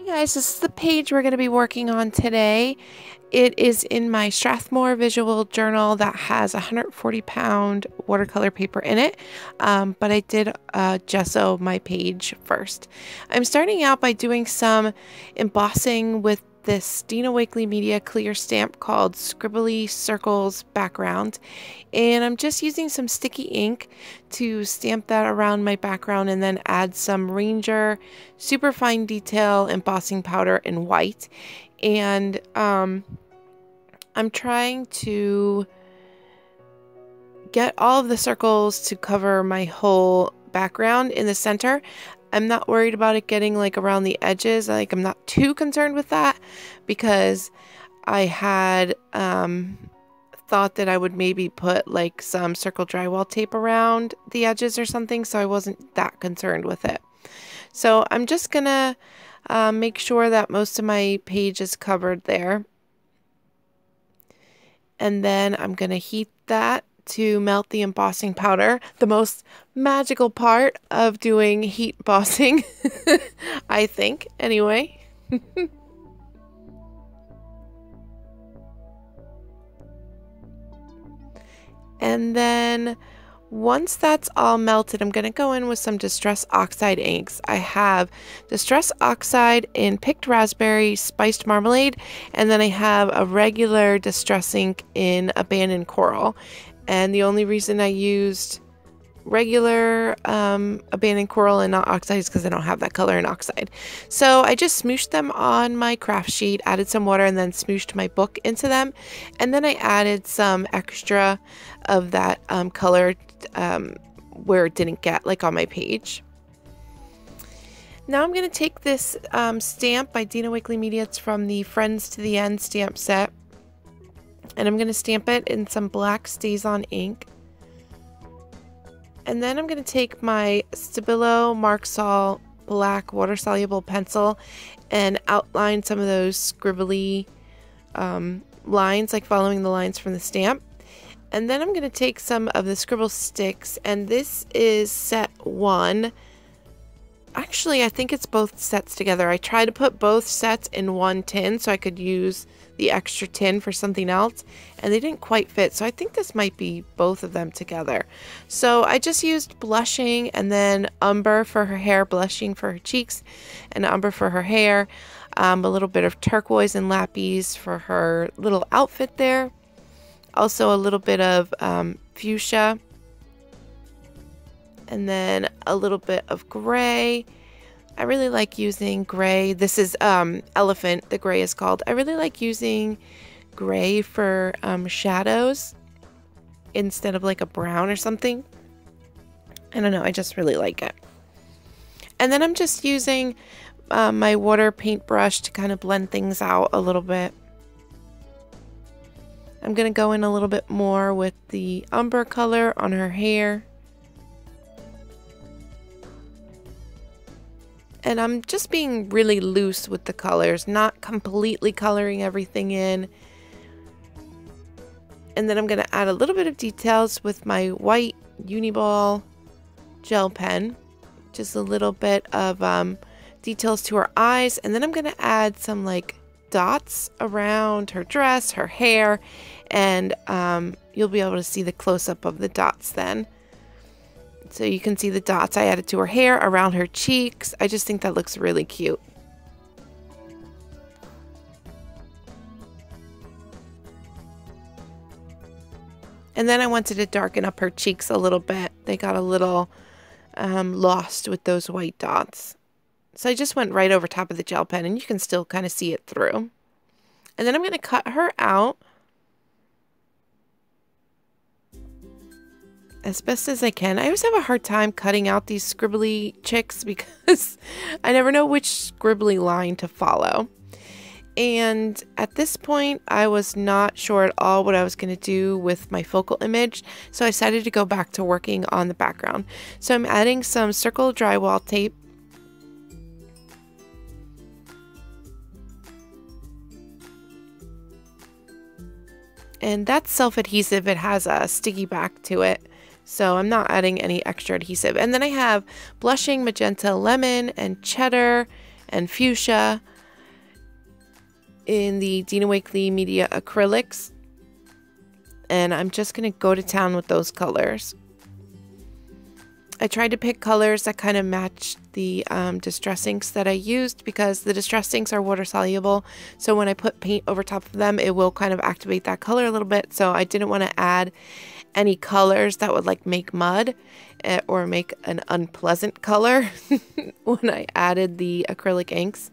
Guys, this is the page we're going to be working on today. It is in my Strathmore visual journal that has 140-pound watercolor paper in it, but I did gesso my page first. I'm starting out by doing some embossing with this Dina Wakley Media clear stamp called Scribbly Circles Background, and I'm just using some sticky ink to stamp that around my background and then add some Ranger super fine detail embossing powder in white. And I'm trying to get all of the circles to cover my whole background in the center. I'm not worried about it getting like around the edges. Like, I'm not too concerned with that because I had thought that I would maybe put like some circle drywall tape around the edges or something, so I wasn't that concerned with it. So I'm just gonna make sure that most of my page is covered there, and then I'm gonna heat that to melt the embossing powder. The most magical part of doing heat embossing, I think, anyway. And then once that's all melted, I'm going to go in with some Distress Oxide inks. I have Distress Oxide in Picked Raspberry, Spiced Marmalade, and then I have a regular Distress ink in Abandoned Coral. And the only reason I used regular Abandoned Coral and not Oxide is because I don't have that color in Oxide. So I just smooshed them on my craft sheet, added some water, and then smooshed my book into them. And then I added some extra of that color where it didn't get like on my page. Now I'm going to take this stamp by Dina Wakley Media. It's from the Friends to the End stamp set. And I'm going to stamp it in some black Staz-On ink. And then I'm going to take my Stabilo Marksol black water-soluble pencil and outline some of those scribbly lines, like following the lines from the stamp. And then I'm going to take some of the Scribble sticks, and this is set 1. Actually, I think it's both sets together. I tried to put both sets in one tin so I could use the extra tin for something else, and they didn't quite fit, so I think this might be both of them together. So I just used blushing and then umber for her hair, blushing for her cheeks and umber for her hair, a little bit of turquoise and lapis for her little outfit there, also a little bit of fuchsia, and then a little bit of gray. I really like using gray. This is Elephant, the gray is called. I really like using gray for shadows instead of like a brown or something. I don't know, I just really like it. And then I'm just using my water paintbrush to kind of blend things out a little bit. I'm going to go in a little bit more with the umber color on her hair. And I'm just being really loose with the colors, not completely coloring everything in. And then I'm going to add a little bit of details with my white Uniball gel pen. Just a little bit of details to her eyes. And then I'm going to add some like dots around her dress, her hair. And you'll be able to see the close-up of the dots then. So you can see the dots I added to her hair, around her cheeks. I just think that looks really cute. And then I wanted to darken up her cheeks a little bit. They got a little lost with those white dots. So I just went right over top of the gel pen, and you can still kind of see it through. And then I'm going to cut her out as best as I can. I always have a hard time cutting out these scribbly chicks because I never know which scribbly line to follow. And at this point, I was not sure at all what I was going to do with my focal image, so I decided to go back to working on the background. So I'm adding some circle drywall tape. And that's self-adhesive. It has a sticky back to it. So I'm not adding any extra adhesive. And then I have blushing magenta lemon and cheddar and fuchsia in the Dina Wakley Media Acrylics. And I'm just going to go to town with those colors. I tried to pick colors that kind of match the distress inks that I used, because the distress inks are water soluble. So when I put paint over top of them, it will kind of activate that color a little bit. So I didn't want to add any colors that would like make mud or make an unpleasant color when I added the acrylic inks.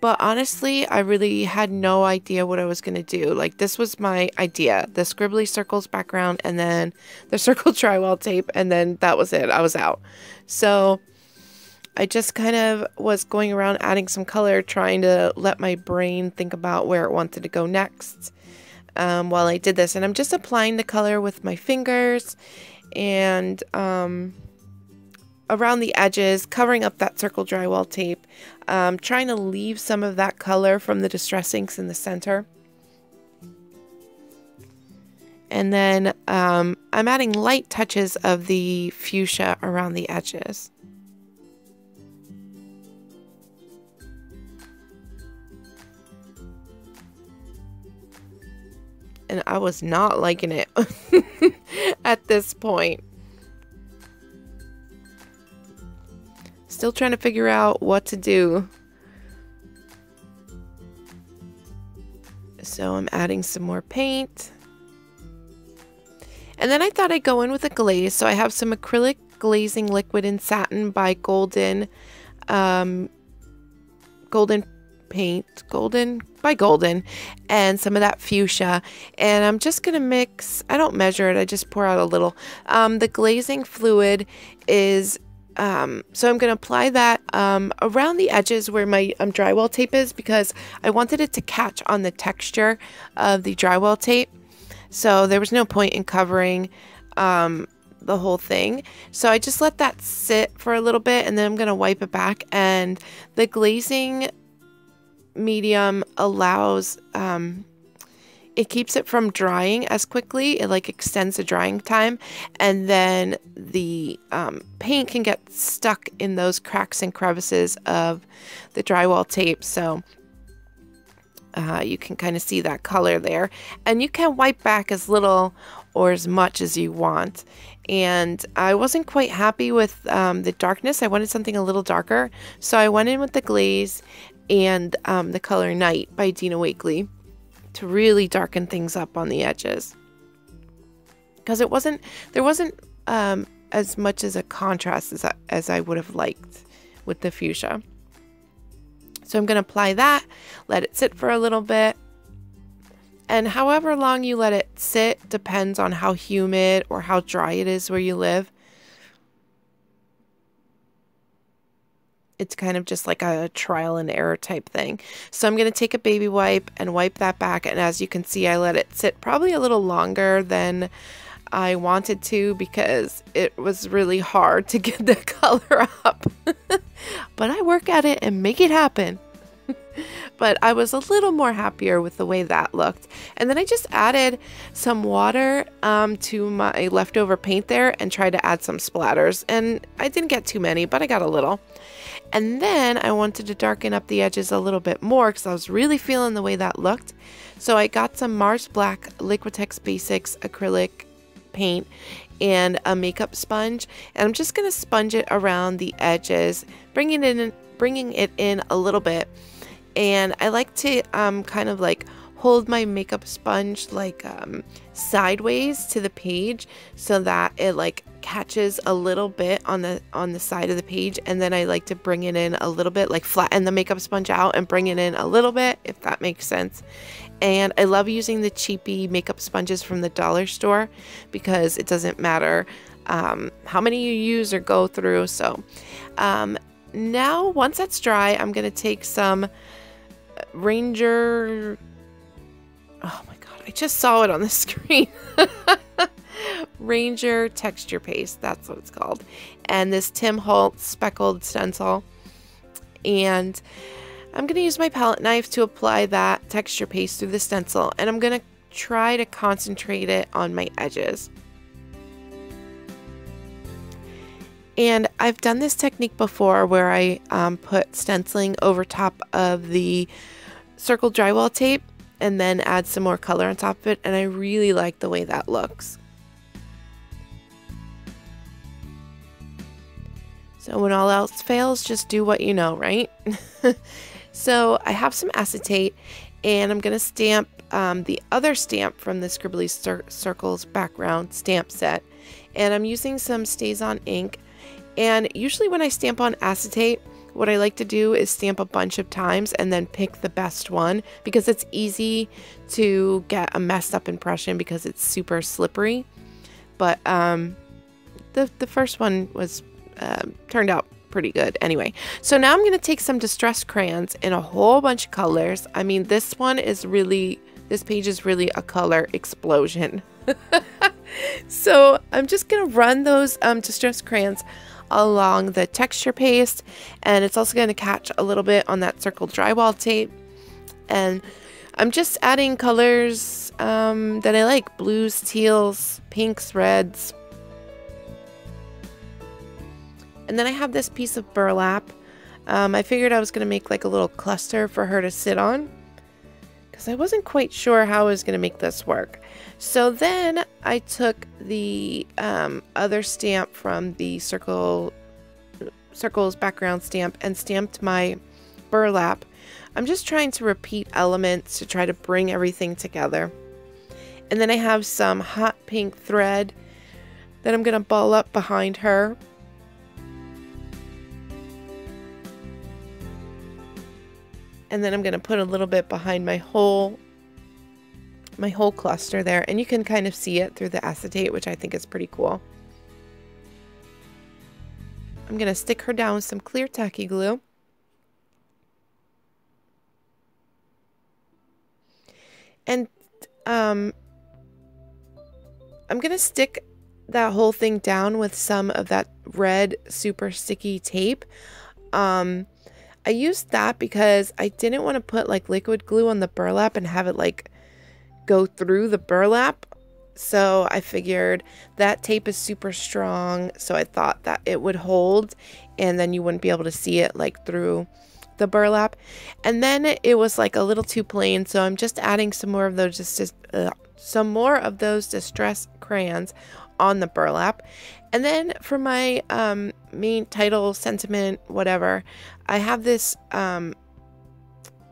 But honestly, I really had no idea what I was going to do. Like, this was my idea. The scribbly circles background and then the circle drywall tape, and then that was it. I was out. So I just kind of was going around adding some color, trying to let my brain think about where it wanted to go next while I did this. And I'm just applying the color with my fingers and around the edges, covering up that circle drywall tape, trying to leave some of that color from the distress inks in the center. And then I'm adding light touches of the fuchsia around the edges. And I was not liking it at this point. Still trying to figure out what to do. So I'm adding some more paint. And then I thought I'd go in with a glaze. So I have some acrylic glazing liquid in satin by Golden paint, and some of that fuchsia. And I'm just gonna mix, I don't measure it, I just pour out a little. The glazing fluid is so I'm going to apply that around the edges where my drywall tape is, because I wanted it to catch on the texture of the drywall tape. So there was no point in covering the whole thing. So I just let that sit for a little bit, and then I'm going to wipe it back. And the glazing medium allows it keeps it from drying as quickly. It like extends the drying time, and then the paint can get stuck in those cracks and crevices of the drywall tape. So you can kind of see that color there, and you can wipe back as little or as much as you want. And I wasn't quite happy with the darkness. I wanted something a little darker, so I went in with the glaze and the color Night by Dina Wakley to really darken things up on the edges, because there wasn't as much as a contrast as I would have liked with the fuchsia. So I'm going to apply that, let it sit for a little bit, and however long you let it sit depends on how humid or how dry it is where you live. It's kind of just like a trial and error type thing. So I'm going to take a baby wipe and wipe that back. And as you can see, I let it sit probably a little longer than I wanted to, because it was really hard to get the color up. But I work at it and make it happen. But I was a little more happier with the way that looked. And then I just added some water to my leftover paint there and tried to add some splatters. And I didn't get too many, but I got a little. And then I wanted to darken up the edges a little bit more, because I was really feeling the way that looked. So I got some Mars Black Liquitex Basics acrylic paint and a makeup sponge. And I'm just going to sponge it around the edges, bringing it in a little bit. And I like to kind of like hold my makeup sponge like sideways to the page, so that it like catches a little bit on the side of the page, and then I like to bring it in a little bit, like flatten the makeup sponge out and bring it in a little bit, if that makes sense. And I love using the cheapy makeup sponges from the dollar store, because it doesn't matter how many you use or go through. So now once that's dry, I'm gonna take some Ranger, oh my god, I just saw it on the screen. Ranger texture paste, that's what it's called, and this Tim Holtz speckled stencil. And I'm going to use my palette knife to apply that texture paste through the stencil, and I'm going to try to concentrate it on my edges. And I've done this technique before, where I put stenciling over top of the circle drywall tape and then add some more color on top of it, and I really like the way that looks. So when all else fails, just do what you know, right? So I have some acetate, and I'm going to stamp the other stamp from the Scribbly Circles background stamp set, and I'm using some Staz-On Ink. And usually when I stamp on acetate, what I like to do is stamp a bunch of times and then pick the best one, because it's easy to get a messed up impression because it's super slippery. But the first one was turned out pretty good anyway. So now I'm going to take some distress crayons in a whole bunch of colors. I mean, this page is really a color explosion. So I'm just going to run those distress crayons along the texture paste, and it's also going to catch a little bit on that circle drywall tape. And I'm just adding colors that I like: blues, teals, pinks, reds. And then I have this piece of burlap. I figured I was going to make like a little cluster for her to sit on, because I wasn't quite sure how I was going to make this work. So then I took the other stamp from the Circles background stamp and stamped my burlap. I'm just trying to repeat elements to try to bring everything together. And then I have some hot pink thread that I'm going to ball up behind her. And then I'm going to put a little bit behind my whole cluster there, and you can kind of see it through the acetate, which I think is pretty cool. I'm going to stick her down with some clear tacky glue. And I'm going to stick that whole thing down with some of that red super sticky tape. I used that because I didn't want to put like liquid glue on the burlap and have it like go through the burlap. So I figured that tape is super strong, so I thought that it would hold and then you wouldn't be able to see it like through the burlap. And then it was like a little too plain, so I'm just adding some more of those distress crayons on the burlap. And then for my main title, sentiment, whatever, I have this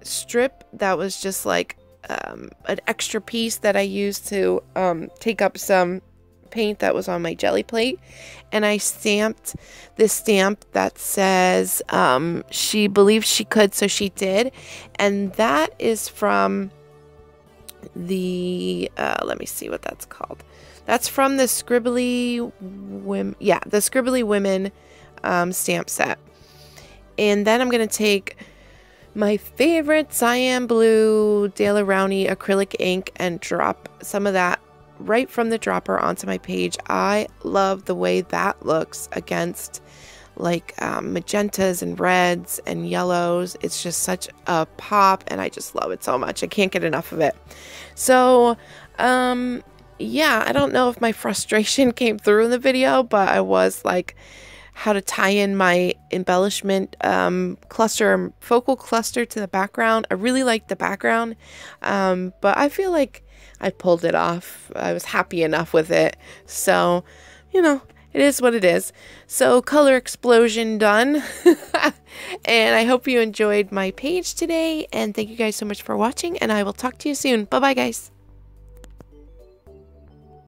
strip that was just like an extra piece that I used to take up some paint that was on my jelly plate, and I stamped this stamp that says she believed she could, so she did. And that is from the let me see what that's called. That's from the Scribbly Women, yeah, the Scribbly Women stamp set. And then I'm going to take my favorite cyan blue Daler Rowney acrylic ink and drop some of that right from the dropper onto my page. I love the way that looks against like magentas and reds and yellows. It's just such a pop, and I just love it so much. I can't get enough of it. So yeah, I don't know if my frustration came through in the video, but I was like, how to tie in my embellishment cluster, focal cluster to the background. I really like the background, but I feel like I pulled it off. I was happy enough with it. So, you know, it is what it is. So color explosion done. And I hope you enjoyed my page today. And thank you guys so much for watching, and I will talk to you soon. Bye-bye, guys.